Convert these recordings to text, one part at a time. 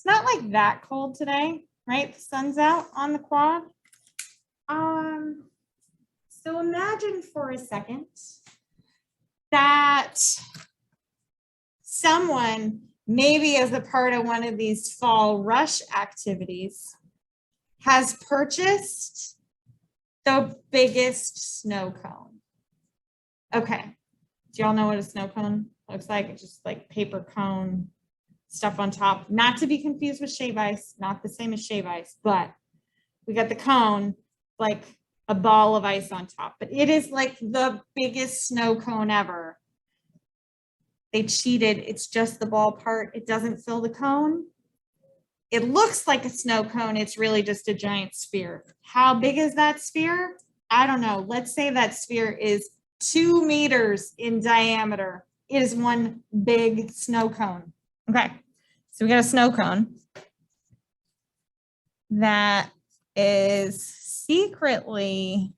It's not like that cold today, right? The sun's out on the quad. So imagine for a second that someone, maybe as a part of one of these fall rush activities, has purchased the biggest snow cone. Okay, do y'all know what a snow cone looks like? It's just like paper cone, stuff on top, not to be confused with shave ice, not the same as shave ice, but we got the cone, like a ball of ice on top, but it is like the biggest snow cone ever. They cheated. It's just the ball part. It doesn't fill the cone. It looks like a snow cone. It's really just a giant sphere. How big is that sphere? I don't know. Let's say that sphere is 2 meters in diameter. It is one big snow cone. Okay, so we got a snow cone that is secretly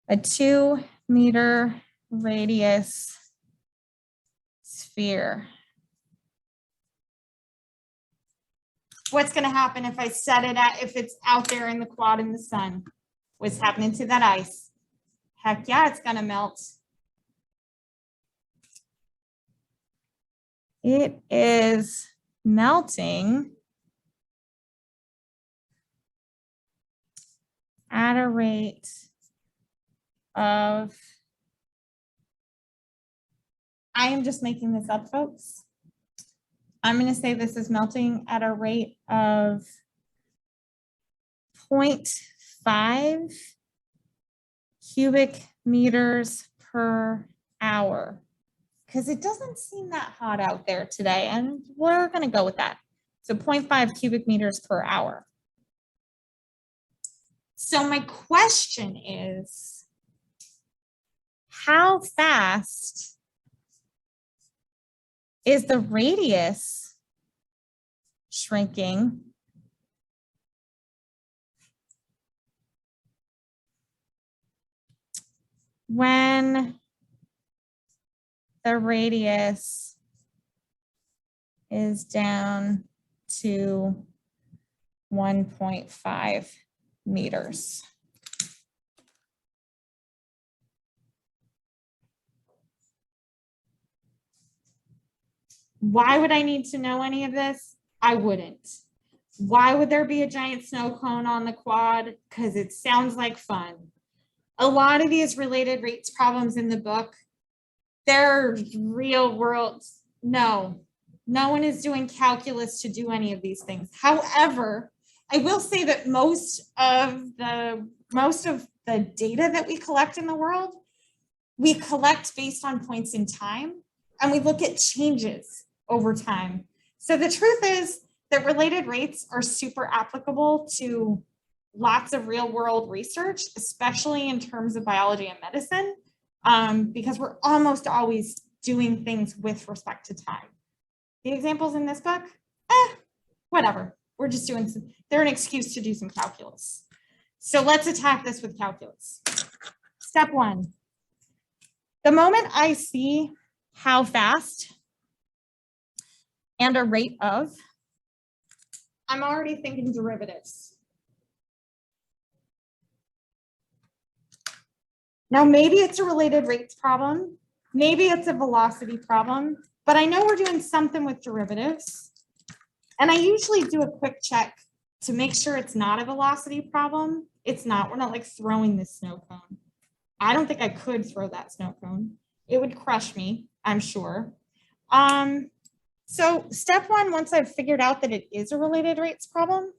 a 2 meter radius sphere. What's going to happen if I set it at, if it's out there in the quad in the sun? What's happening to that ice? Heck yeah, it's going to melt. It is melting at a rate of, I am just making this up, folks. I'm going to say this is melting at a rate of 0.5 cubic meters per hour, because it doesn't seem that hot out there today, and we're going to go with that. So 0.5 cubic meters per hour. So my question is, how fast is the radius shrinking when the radius is down to 1.5 meters? Why would I need to know any of this? I wouldn't. Why would there be a giant snow cone on the quad? Because it sounds like fun. A lot of these related rates problems in the book, they're real world. No one is doing calculus to do any of these things. However, I will say that most of the data that we collect in the world, we collect based on points in time, and we look at changes over time. So the truth is that related rates are super applicable to lots of real world research, especially in terms of biology and medicine, because we're almost always doing things with respect to time. The examples in this book, whatever. We're just doing some, they're an excuse to do some calculus. So let's attack this with calculus. Step one, the moment I see how fast and a rate of, I'm already thinking derivatives. Now, maybe it's a related rates problem. Maybe it's a velocity problem, but I know we're doing something with derivatives. And I usually do a quick check to make sure it's not a velocity problem. It's not, we're not like throwing this snow cone. I don't think I could throw that snow cone. It would crush me, I'm sure. So step one, once I've figured out that it is a related rates problem,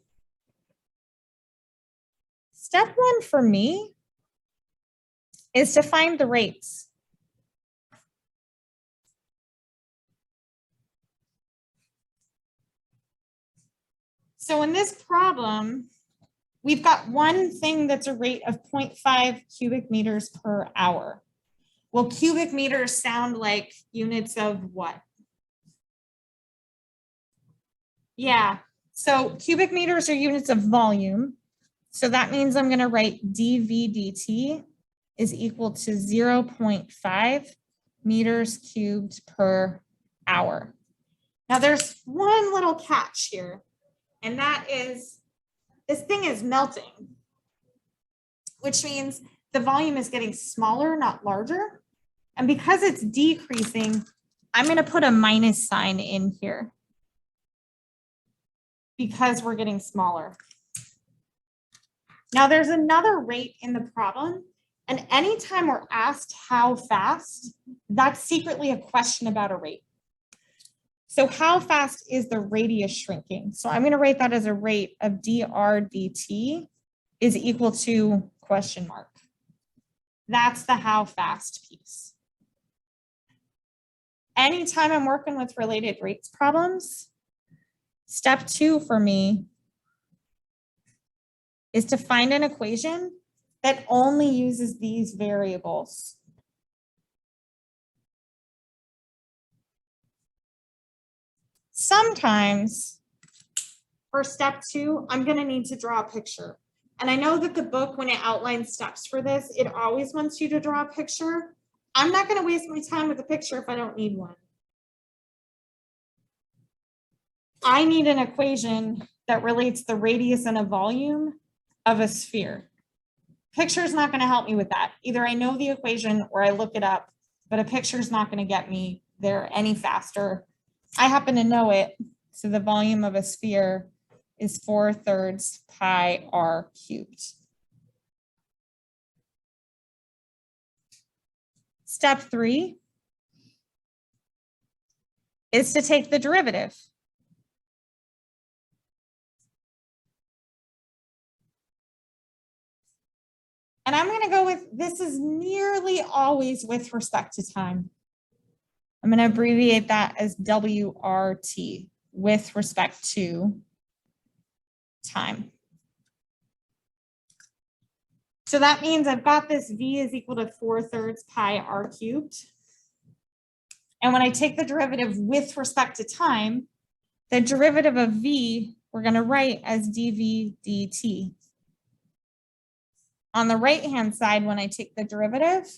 step one for me is to find the rates. So in this problem, we've got one thing that's a rate of 0.5 cubic meters per hour. Well, cubic meters sound like units of what? Yeah, so cubic meters are units of volume. So that means I'm going to write dV dt is equal to 0.5 meters cubed per hour. Now there's one little catch here, and that is this thing is melting, which means the volume is getting smaller, not larger. And because it's decreasing, I'm going to put a minus sign in here because we're getting smaller. Now there's another rate in the problem, and anytime we're asked how fast, that's secretly a question about a rate. So how fast is the radius shrinking? So I'm going to write that as a rate of dr dt is equal to question mark. That's the how fast piece. Anytime I'm working with related rates problems, step 2 for me is to find an equation that only uses these variables. Sometimes for step 2, I'm going to need to draw a picture. And I know that the book, when it outlines steps for this, it always wants you to draw a picture. I'm not going to waste my time with a picture if I don't need one. I need an equation that relates the radius and a volume of a sphere. Picture is not going to help me with that. Either I know the equation or I look it up, but a picture is not going to get me there any faster. I happen to know it. So the volume of a sphere is 4/3 pi r cubed. Step 3 is to take the derivative. And I'm going to go with, this is nearly always with respect to time. I'm going to abbreviate that as WRT, with respect to time. So that means I've got this V is equal to 4/3 pi r cubed. And when I take the derivative with respect to time, the derivative of V, we're going to write as dV dt. On the right-hand side, when I take the derivative,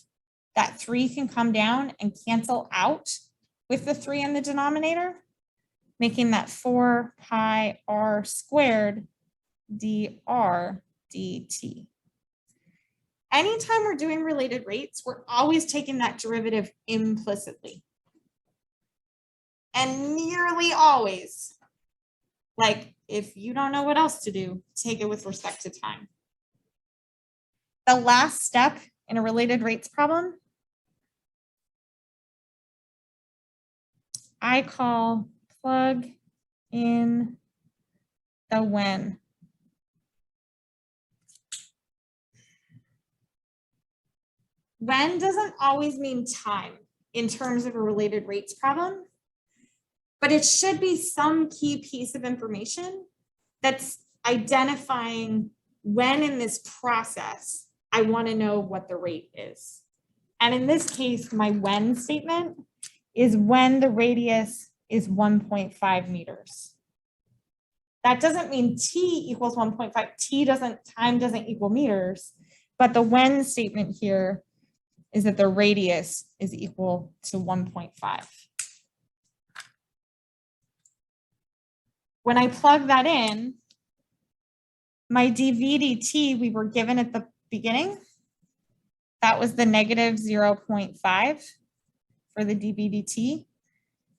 that 3 can come down and cancel out with the 3 in the denominator, making that 4 pi r squared dr dt. Anytime we're doing related rates, we're always taking that derivative implicitly. And nearly always, like if you don't know what else to do, take it with respect to time. The last step in a related rates problem, I call plug in the when. When doesn't always mean time in terms of a related rates problem, but it should be some key piece of information that's identifying when in this process I want to know what the rate is. And in this case, my when statement is when the radius is 1.5 meters. That doesn't mean t equals 1.5. Time doesn't equal meters, but the when statement here is that the radius is equal to 1.5. When I plug that in, my dV dt we were given at the beginning, that was the negative 0.5 for the dV dt.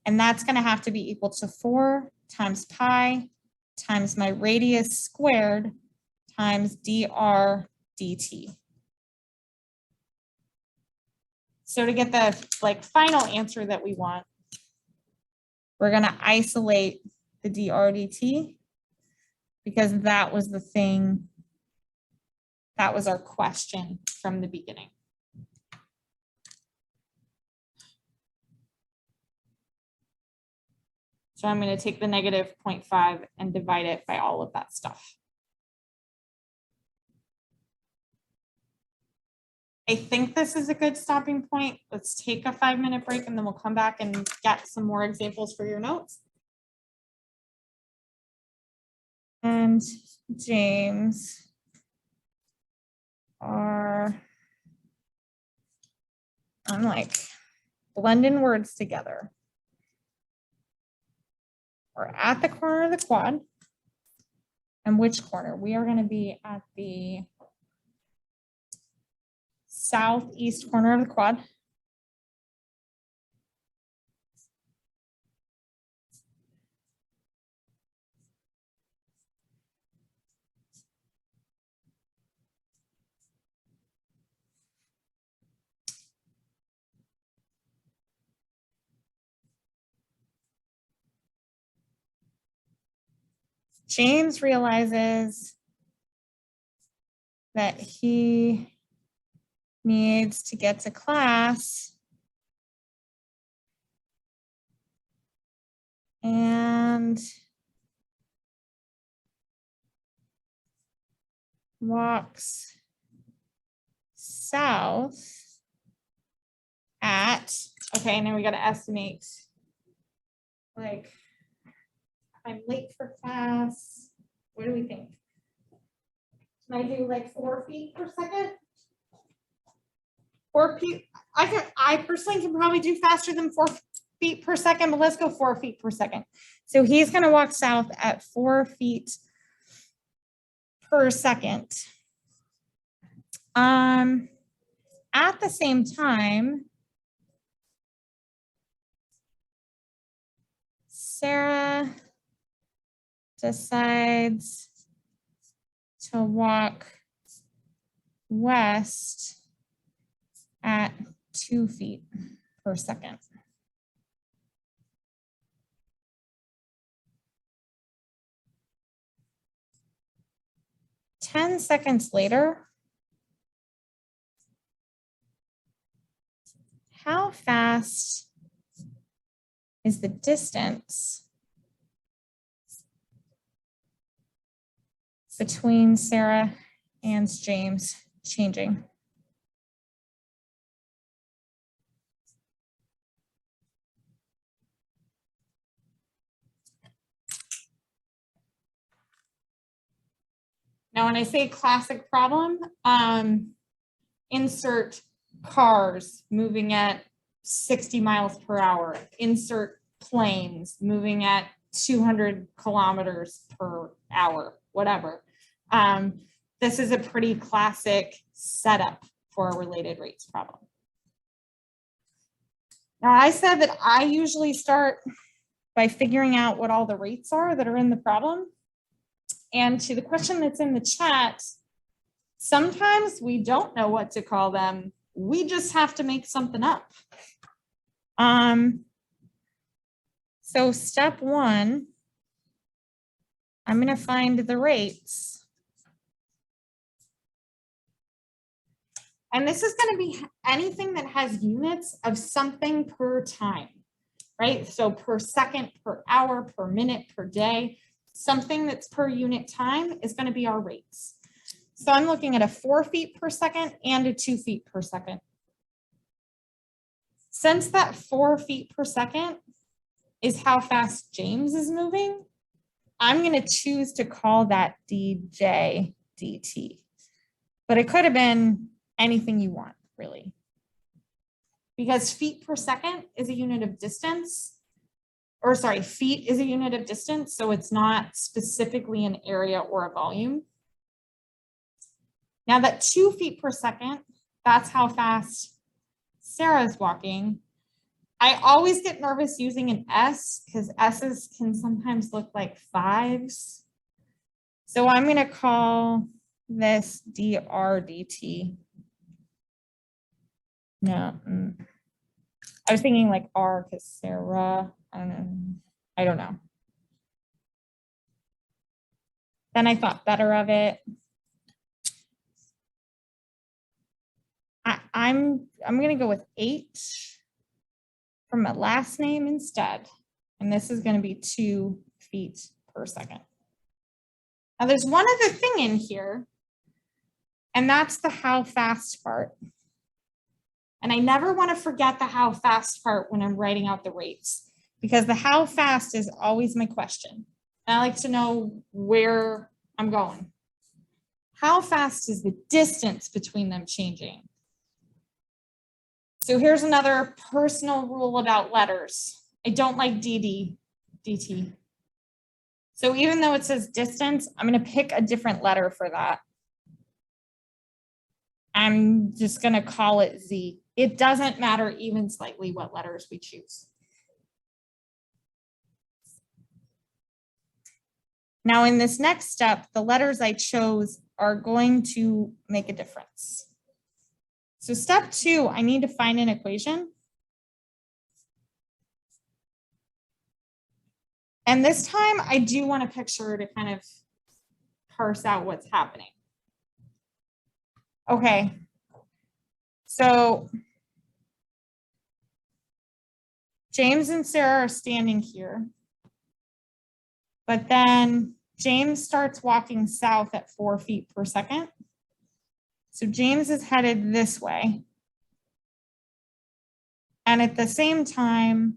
And that's going to have to be equal to 4 times pi times my radius squared times dr dt. So to get the final answer that we want, we're going to isolate the dr dt because that was the thing, that was our question from the beginning. So I'm going to take the negative 0.5 and divide it by all of that stuff. I think this is a good stopping point. Let's take a 5-minute break and then we'll come back and get some more examples for your notes. And James are, I'm like blending words together. We're at the corner of the quad. And which corner? We are going to be at the southeast corner of the quad. James realizes that he needs to get to class and walks south at, okay, now we got to estimate, like, I'm late for class. What do we think? Can I do like 4 feet per second? 4 feet. I personally can probably do faster than 4 feet per second, but let's go 4 feet per second. So he's going to walk south at 4 feet per second. At the same time, Sara decides to walk west at 2 feet per second. Ten seconds later, how fast is the distance between Sara and James changing? Now, when I say classic problem, insert cars moving at 60 miles per hour, insert planes moving at 200 kilometers per hour, whatever. This is a pretty classic setup for a related rates problem. Now, I said that I usually start by figuring out what all the rates are that are in the problem. And to the question that's in the chat, sometimes we don't know what to call them. We just have to make something up. So step one, I'm going to find the rates. And this is going to be anything that has units of something per time, right? So per second, per hour, per minute, per day. Something that's per unit time is going to be our rates. So I'm looking at a 4 feet per second and a 2 feet per second. Since that 4 feet per second is how fast James is moving, I'm going to choose to call that dj dt. But it could have been anything you want, really. Because feet per second is a unit of distance. Or sorry, feet is a unit of distance, so it's not specifically an area or a volume. Now that 2 feet per second, that's how fast Sara's walking. I always get nervous using an S because S's can sometimes look like 5s. So I'm going to call this dr dt. No, I was thinking like R because Sara. I don't know. Then I thought better of it. I'm going to go with 8 for my last name instead. And this is going to be 2 feet per second. Now there's one other thing in here, and that's the how fast part. And I never want to forget the how fast part when I'm writing out the rates, because the how fast is always my question. And I like to know where I'm going. How fast is the distance between them changing? So here's another personal rule about letters. I don't like dt. So even though it says distance, I'm going to pick a different letter for that. I'm just going to call it Z. It doesn't matter even slightly what letters we choose. Now in this next step, the letters I chose are going to make a difference. So step 2, I need to find an equation. And this time I do want a picture to kind of parse out what's happening. Okay, so James and Sarah are standing here, but then James starts walking south at 4 feet per second. So James is headed this way. And at the same time,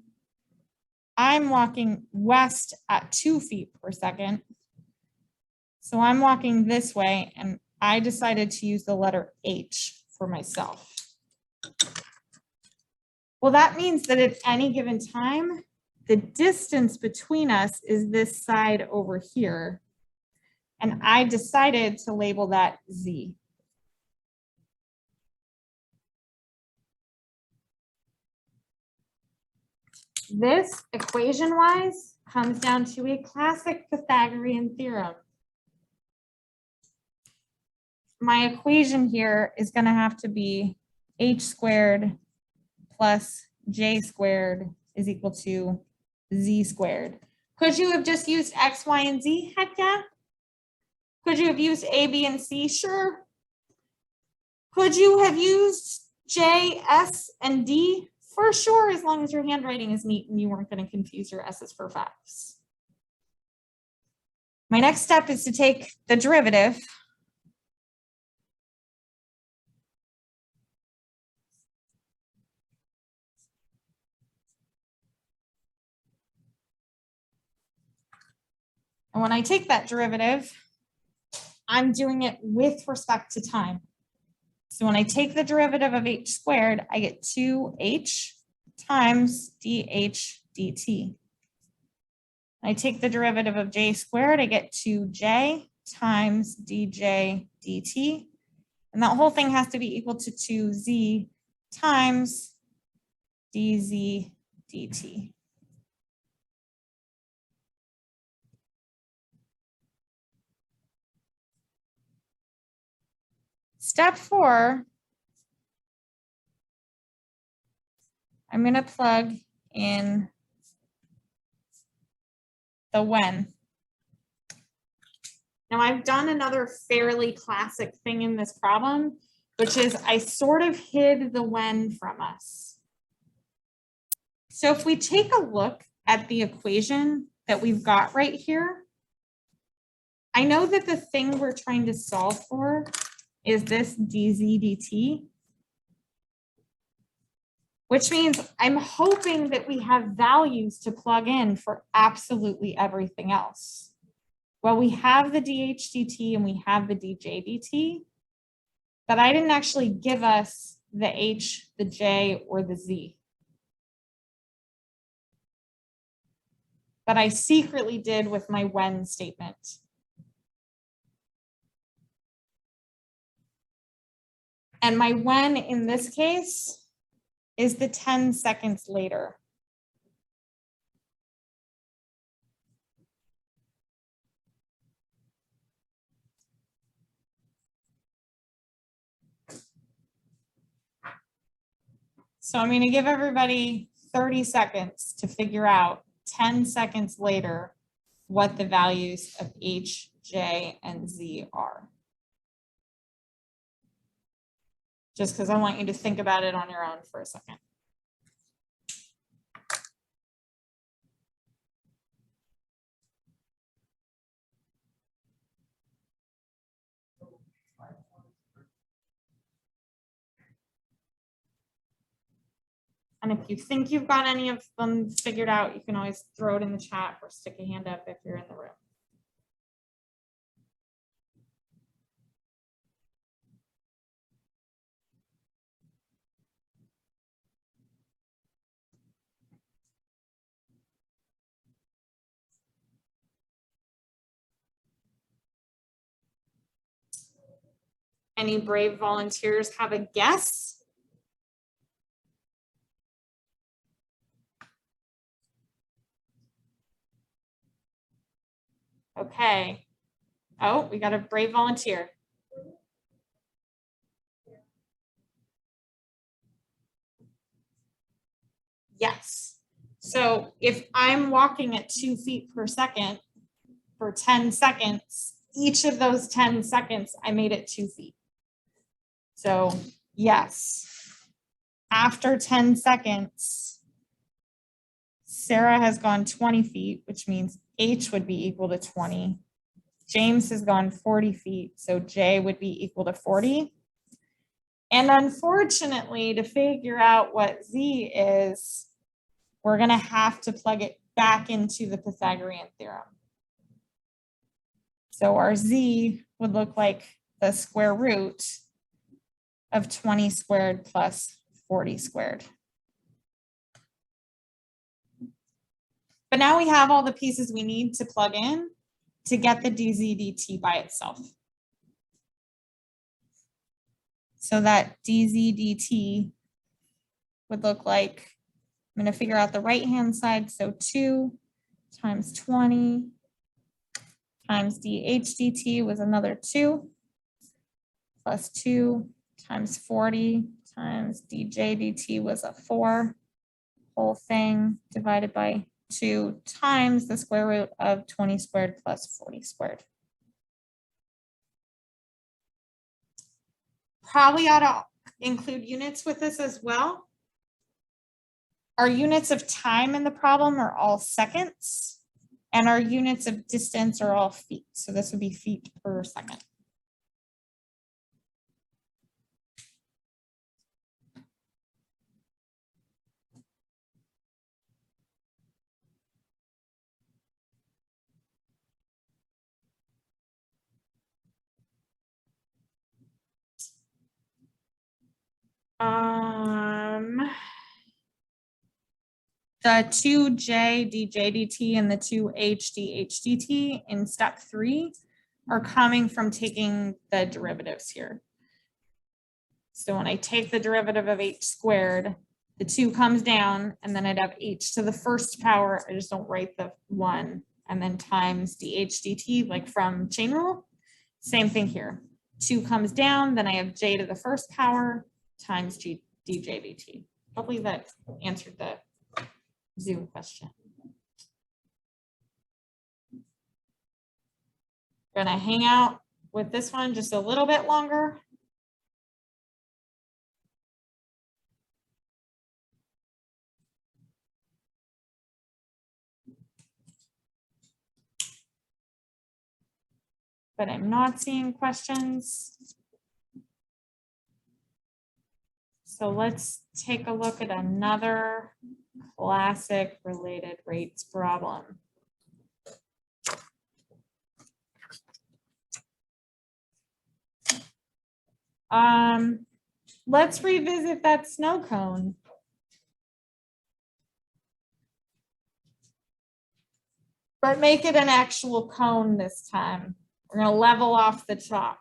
I'm walking west at 2 feet per second. So I'm walking this way, and I decided to use the letter H for myself. Well, that means that at any given time, the distance between us is this side over here. And I decided to label that Z. This, equation-wise, comes down to a classic Pythagorean theorem. My equation here is going to have to be h squared plus j squared is equal to z squared. Could you have just used x, y, and z? Heck yeah. Could you have used a, b, and c? Sure. Could you have used j, s, and d? For sure, as long as your handwriting is neat and you weren't going to confuse your s's for facts. My next step is to take the derivative . And when I take that derivative, I'm doing it with respect to time. So when I take the derivative of h squared, I get 2h times dh dt. I take the derivative of j squared, I get 2j times dj dt. And that whole thing has to be equal to 2z times dz dt. Step 4, I'm going to plug in the when. Now I've done another fairly classic thing in this problem, which is I sort of hid the when from us. So if we take a look at the equation that we've got right here, I know that the thing we're trying to solve for is this dz dt, which means I'm hoping that we have values to plug in for absolutely everything else. Well, we have the dh dt and we have the dj dt, but I didn't actually give us the h, the j, or the z. But I secretly did with my when statement. And my when in this case is the 10 seconds later. So I'm going to give everybody 30 seconds to figure out 10 seconds later what the values of H, J, and Z are. Just because I want you to think about it on your own for a second. And if you think you've got any of them figured out, you can always throw it in the chat or stick a hand up if you're in the room. Any brave volunteers have a guess? Okay. Oh, we got a brave volunteer. Yes. So if I'm walking at 2 feet per second for 10 seconds, each of those 10 seconds, I made it 2 feet. So yes, after 10 seconds, Sarah has gone 20 feet, which means H would be equal to 20. James has gone 40 feet, so J would be equal to 40. And unfortunately, to figure out what Z is, we're going to have to plug it back into the Pythagorean theorem. So our Z would look like the square root of 20 squared plus 40 squared. But now we have all the pieces we need to plug in to get the dz dt by itself. So that dz dt would look like, I'm going to figure out the right-hand side. So 2 times 20 times dh dt was another 2 plus 2 times 40 times dj dt was a 4. Whole thing divided by 2 times the square root of 20 squared plus 40 squared. Probably ought to include units with this as well. Our units of time in the problem are all seconds, and our units of distance are all feet. So this would be feet per second. The 2j dj dt and the 2h dh dt in step 3 are coming from taking the derivatives here. So when I take the derivative of h squared, the 2 comes down, and then I'd have h to the first power. I just don't write the 1, and then times dh dt, like from chain rule. Same thing here. 2 comes down, then I have j to the first power times dj dt. Hopefully that answered the Zoom question. We're going to hang out with this one just a little bit longer. But I'm not seeing questions. So let's take a look at another classic related rates problem. Let's revisit that snow cone. But make it an actual cone this time. We're going to level off the top.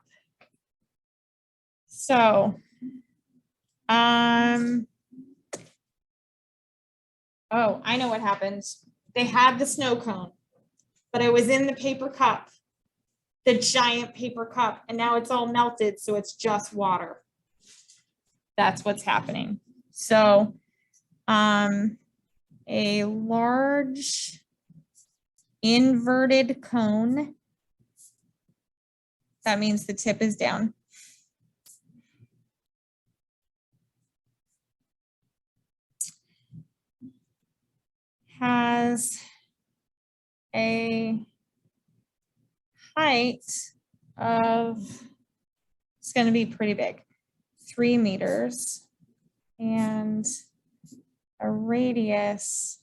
So, oh, I know what happened. They had the snow cone, but it was in the paper cup, the giant paper cup, and now it's all melted, so it's just water. That's what's happening. So, a large inverted cone, that means the tip is down. Has a height of, it's going to be pretty big, 3 meters, and a radius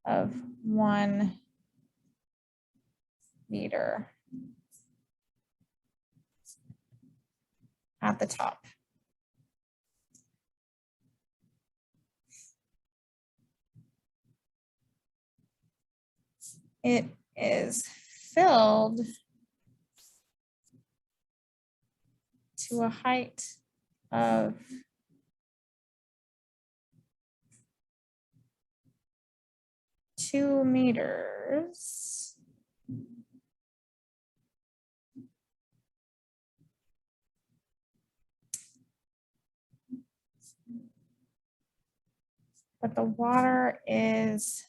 of 1 meter at the top. It is filled to a height of 2 meters. But the water is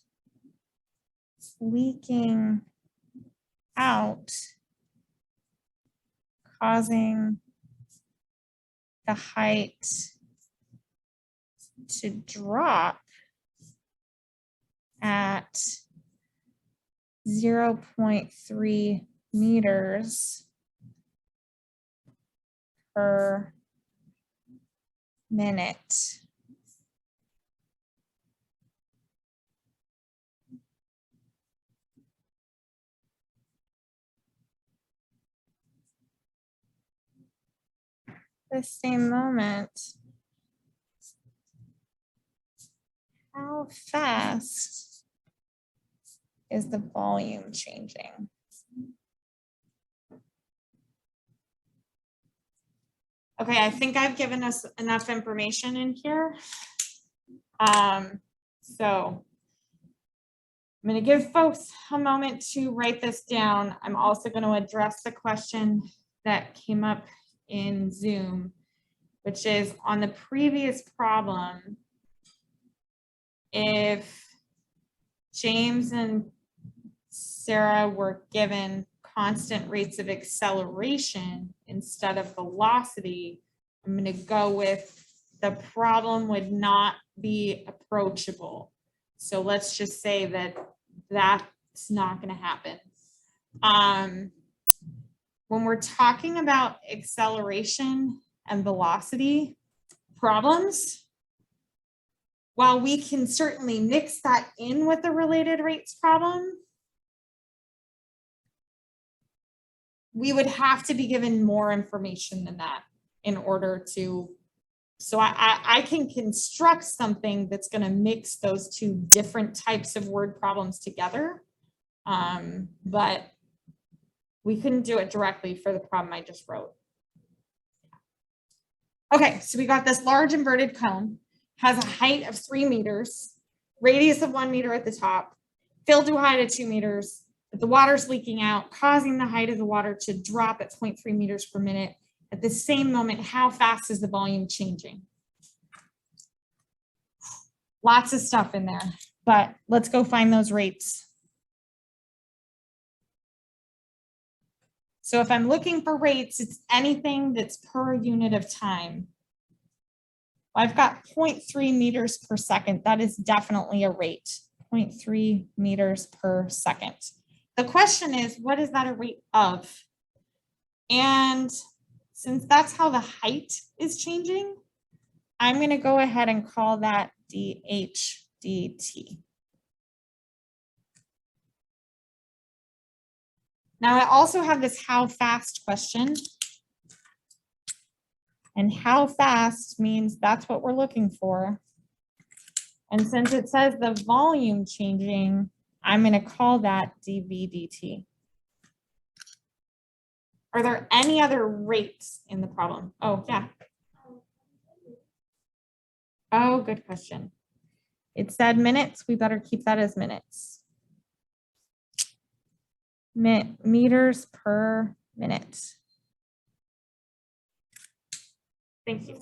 leaking out, causing the height to drop at 0.3 meters per minute. The same moment, how fast is the volume changing? Okay, I think I've given us enough information in here. So I'm going to give folks a moment to write this down. I'm also going to address the question that came up in Zoom, which is on the previous problem, if James and Sarah were given constant rates of acceleration instead of velocity, I'm going to go with the problem would not be approachable. So let's just say that that's not going to happen. When we're talking about acceleration and velocity problems, while we can certainly mix that in with the related rates problem, we would have to be given more information than that in order to, so I can construct something that's going to mix those two different types of word problems together, but we couldn't do it directly for the problem I just wrote. Okay, so we got this large inverted cone, has a height of 3 meters, radius of 1 meter at the top, filled to a height of 2 meters, but the water's leaking out, causing the height of the water to drop at 0.3 meters per minute. At the same moment, how fast is the volume changing? Lots of stuff in there, but let's go find those rates. So if I'm looking for rates, it's anything that's per unit of time. I've got 0.3 meters per second. That is definitely a rate, 0.3 meters per second. The question is, what is that a rate of? And since that's how the height is changing, I'm going to go ahead and call that dH dt. Now I also have this how fast question. And how fast means that's what we're looking for. And since it says the volume changing, I'm going to call that dV dt. Are there any other rates in the problem? Oh, yeah. Oh, good question. It said minutes. We better keep that as minutes. Meters per minute. Thank you.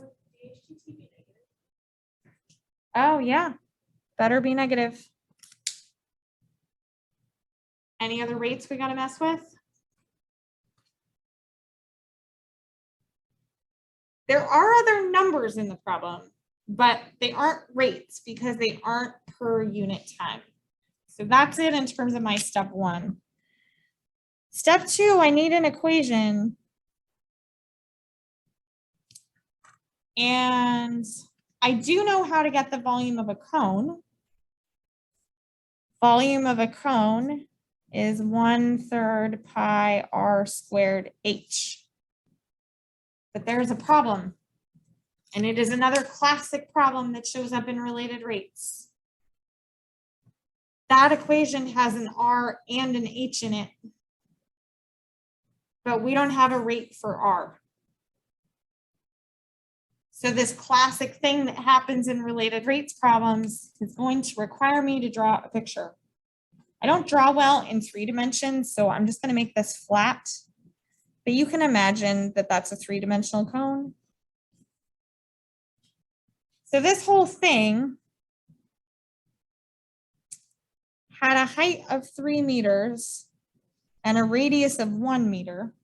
Oh, yeah. Better be negative. Any other rates we got to mess with? There are other numbers in the problem, but they aren't rates because they aren't per unit time. So that's it in terms of my step one. Step two, I need an equation. And I do know how to get the volume of a cone. Volume of a cone is 1/3 pi r squared h. But there's a problem. And it is another classic problem that shows up in related rates. That equation has an r and an h in it. But we don't have a rate for r. So this classic thing that happens in related rates problems is going to require me to draw a picture. I don't draw well in 3 dimensions, so I'm just going to make this flat. But you can imagine that that's a 3-dimensional cone. So this whole thing had a height of 3 meters and a radius of 1 meter.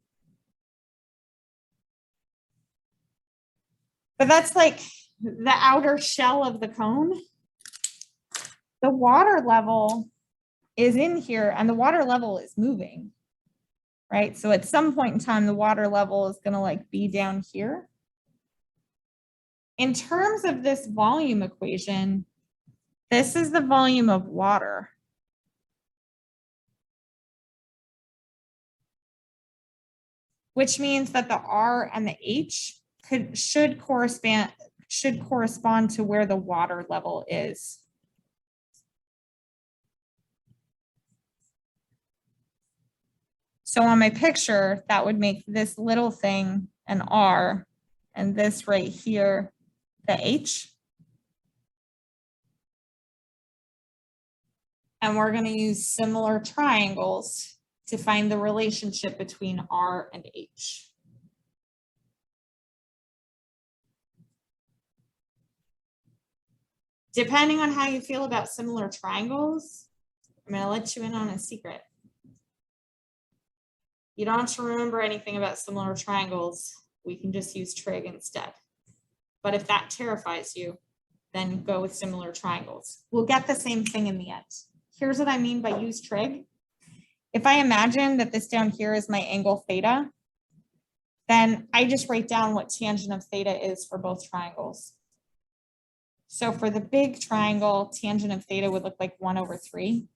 But that's like the outer shell of the cone. The water level is in here and the water level is moving, right? So at some point in time, the water level is going to like be down here. In terms of this volume equation, this is the volume of water. Which means that the R and the H should correspond to where the water level is. So on my picture, that would make this little thing an R and this right here the H. And we're going to use similar triangles to find the relationship between R and H. Depending on how you feel about similar triangles, I'm going to let you in on a secret. You don't have to remember anything about similar triangles. We can just use trig instead. But if that terrifies you, then go with similar triangles. We'll get the same thing in the end. Here's what I mean by use trig. If I imagine that this down here is my angle theta, then I just write down what tangent of theta is for both triangles. So for the big triangle, tangent of theta would look like 1/3.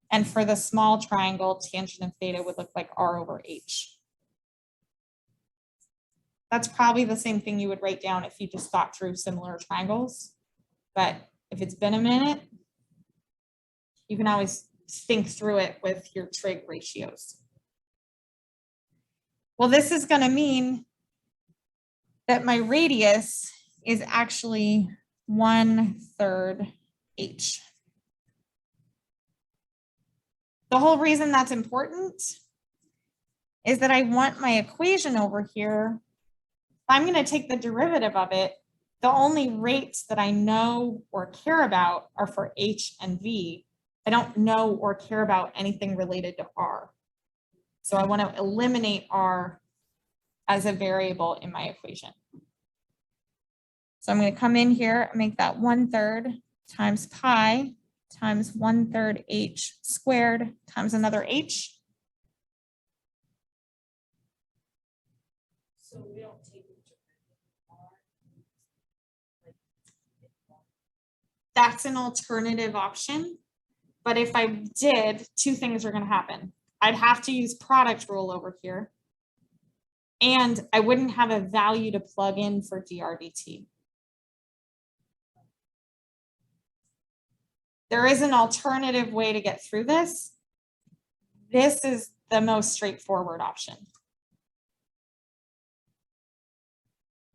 And for the small triangle, tangent of theta would look like R/H. That's probably the same thing you would write down if you just thought through similar triangles. But if it's been a minute, you can always think through it with your trig ratios. Well, this is going to mean that my radius is actually 1/3 H. The whole reason that's important is that I want my equation over here. If I'm going to take the derivative of it, the only rates that I know or care about are for H and V. I don't know or care about anything related to R. So I want to eliminate R as a variable in my equation. So I'm going to come in here and make that 1/3 times pi times 1/3 H squared times another H. So we don't take it to R. That's an alternative option. But if I did, 2 things are going to happen. I'd have to use product rule over here. And I wouldn't have a value to plug in for dRdt. There is an alternative way to get through this. This is the most straightforward option.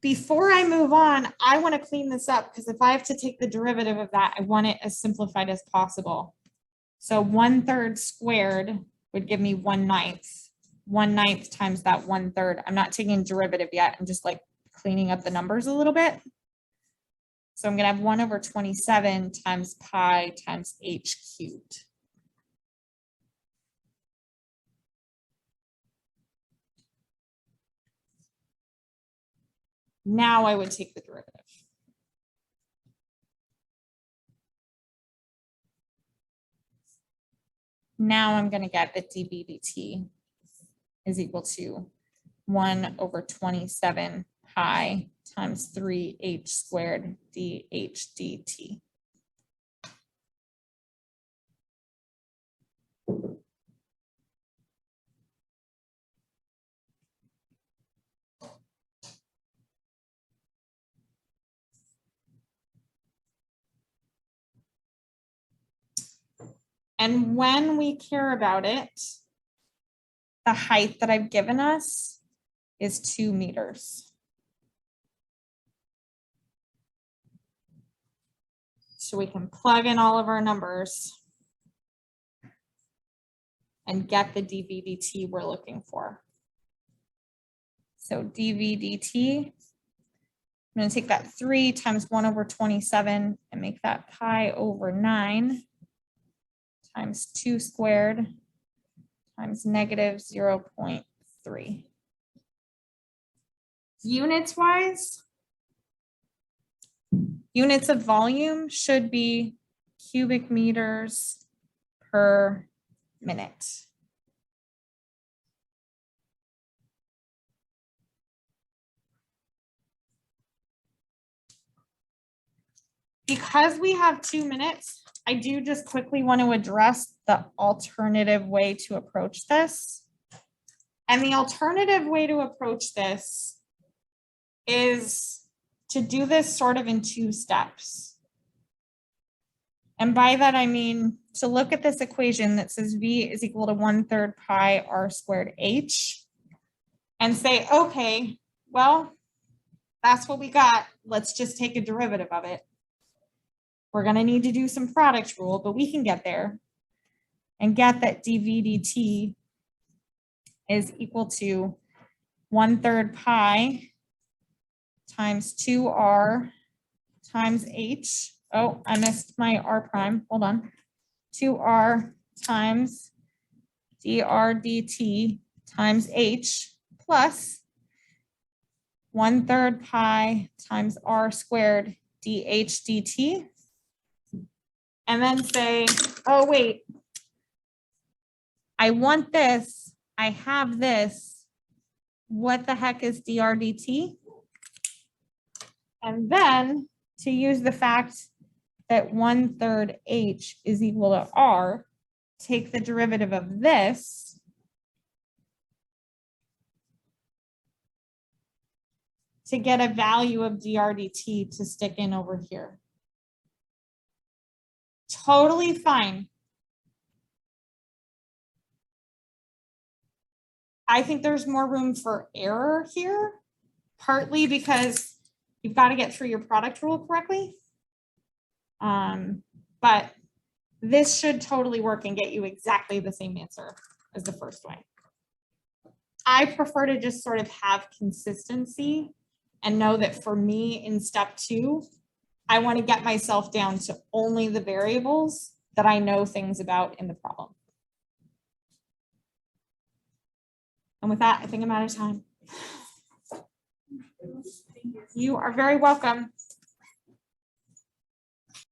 Before I move on, I want to clean this up because if I have to take the derivative of that, I want it as simplified as possible. So 1/3 squared would give me 1/9. 1/9 times that 1/3. I'm not taking derivative yet. I'm just like cleaning up the numbers a little bit. So I'm going to have 1/27 times pi times H cubed. Now I would take the derivative. Now I'm going to get that dB dt is equal to 1/27 pi times 3h squared dH dt. And when we care about it, the height that I've given us is 2 meters. So we can plug in all of our numbers and get the dv dt we're looking for. So dv dt, I'm going to take that 3 times 1 over 27 and make that pi over 9 times 2 squared times negative 0.3. Units wise, units of volume should be cubic meters per minute. Because we have 2 minutes, I do just quickly want to address the alternative way to approach this. And the alternative way to approach this is to do this sort of in 2 steps. And by that, I mean to look at this equation that says V is equal to 1/3 pi r squared h and say, okay, well, that's what we got. Let's just take a derivative of it. We're going to need to do some product rule, but we can get there and get that dv dt is equal to 1/3 pi times 2r times h. Oh, I missed my r prime. Hold on. 2r times dr dt times h plus 1/3 pi times r squared dh dt. And then say, oh, wait, I want this. I have this. What the heck is dr dt? And then to use the fact that 1/3 h is equal to r, take the derivative of this to get a value of dr dt to stick in over here. Totally fine. I think there's more room for error here, partly because you've got to get through your product rule correctly. But this should totally work and get you exactly the same answer as the first way. I prefer to just sort of have consistency and know that for me in step 2, I want to get myself down to only the variables that I know things about in the problem. And with that, I think I'm out of time. You are very welcome.